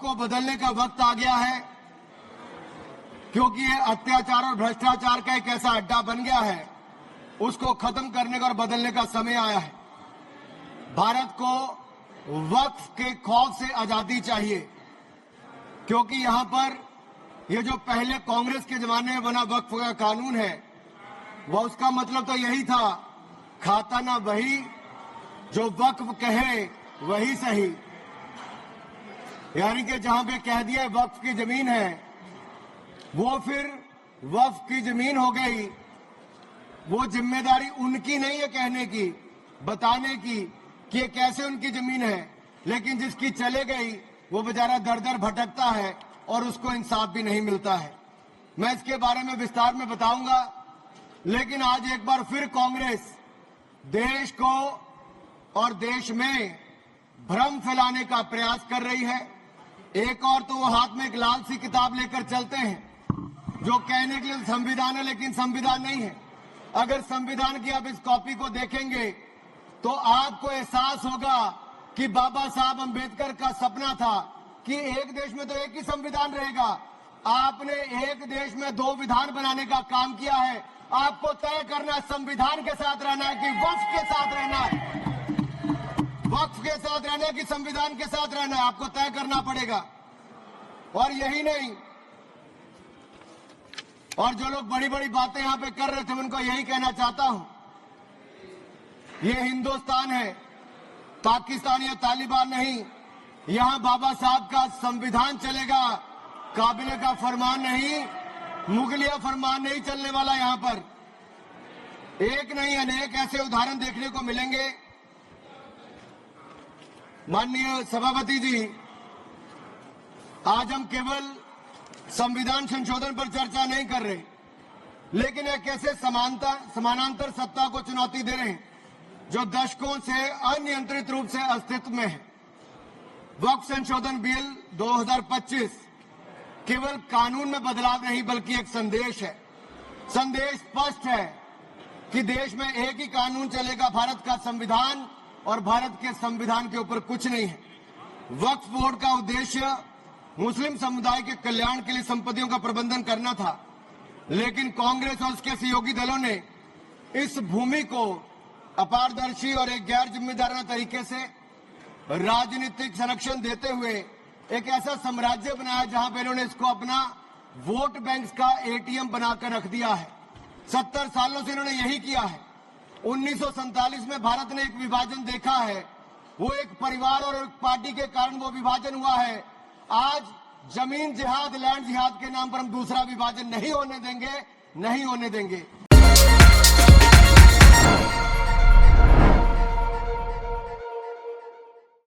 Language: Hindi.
को बदलने का वक्त आ गया है, क्योंकि ये अत्याचार और भ्रष्टाचार का एक ऐसा अड्डा बन गया है, उसको खत्म करने का और बदलने का समय आया है। भारत को वक्फ के खौफ से आजादी चाहिए, क्योंकि यहां पर ये जो पहले कांग्रेस के जमाने में बना वक्फ का कानून है, वह उसका मतलब तो यही था, खाता ना वही जो वक्फ कहे वही सही। यानी कि जहां पे कह दिया वक्फ की जमीन है, वो फिर वक्फ की जमीन हो गई। वो जिम्मेदारी उनकी नहीं है कहने की, बताने की कि ये कैसे उनकी जमीन है, लेकिन जिसकी चले गई वो बेचारा दर दर भटकता है और उसको इंसाफ भी नहीं मिलता है। मैं इसके बारे में विस्तार में बताऊंगा, लेकिन आज एक बार फिर कांग्रेस देश को और देश में भ्रम फैलाने का प्रयास कर रही है। एक और तो वो हाथ में एक लाल सी किताब लेकर चलते हैं, जो कहने के लिए संविधान है लेकिन संविधान नहीं है। अगर संविधान की आप इस कॉपी को देखेंगे तो आपको एहसास होगा कि बाबा साहब अंबेडकर का सपना था कि एक देश में तो एक ही संविधान रहेगा। आपने एक देश में दो विधान बनाने का काम किया है। आपको तय करना है संविधान के साथ रहना है कि वक्फ के साथ रहना है, वक्फ के साथ रहना है कि संविधान के साथ रहना है, आपको तय करना पड़ेगा। और यही नहीं, और जो लोग बड़ी बड़ी बातें यहां पे कर रहे थे, उनको यही कहना चाहता हूं, ये हिंदुस्तान है, पाकिस्तान या तालिबान नहीं। यहां बाबा साहब का संविधान चलेगा, काबिले का फरमान नहीं, मुगलिया फरमान नहीं चलने वाला। यहां पर एक नहीं अनेक ऐसे उदाहरण देखने को मिलेंगे। माननीय सभापति जी, आज हम केवल संविधान संशोधन पर चर्चा नहीं कर रहे, लेकिन एक ऐसे समानांतर सत्ता को चुनौती दे रहे हैं जो दशकों से अनियंत्रित रूप से अस्तित्व में है। वक्फ संशोधन बिल 2025 केवल कानून में बदलाव नहीं बल्कि एक संदेश है। संदेश स्पष्ट है कि देश में एक ही कानून चलेगा, भारत का संविधान, और भारत के संविधान के ऊपर कुछ नहीं है। वक्फ बोर्ड का उद्देश्य मुस्लिम समुदाय के कल्याण के लिए संपत्तियों का प्रबंधन करना था, लेकिन कांग्रेस और उसके सहयोगी दलों ने इस भूमि को अपारदर्शी और एक गैर जिम्मेदाराना तरीके से राजनीतिक संरक्षण देते हुए एक ऐसा साम्राज्य बनाया जहां पे इन्होंने इसको अपना वोट बैंक का एटीएम बनाकर रख दिया है। 70 सालों से इन्होंने यही किया है। 1947 में भारत ने एक विभाजन देखा है, वो एक परिवार और एक पार्टी के कारण वो विभाजन हुआ है। आज जमीन जिहाद, लैंड जिहाद के नाम पर हम दूसरा विभाजन नहीं होने देंगे, नहीं होने देंगे।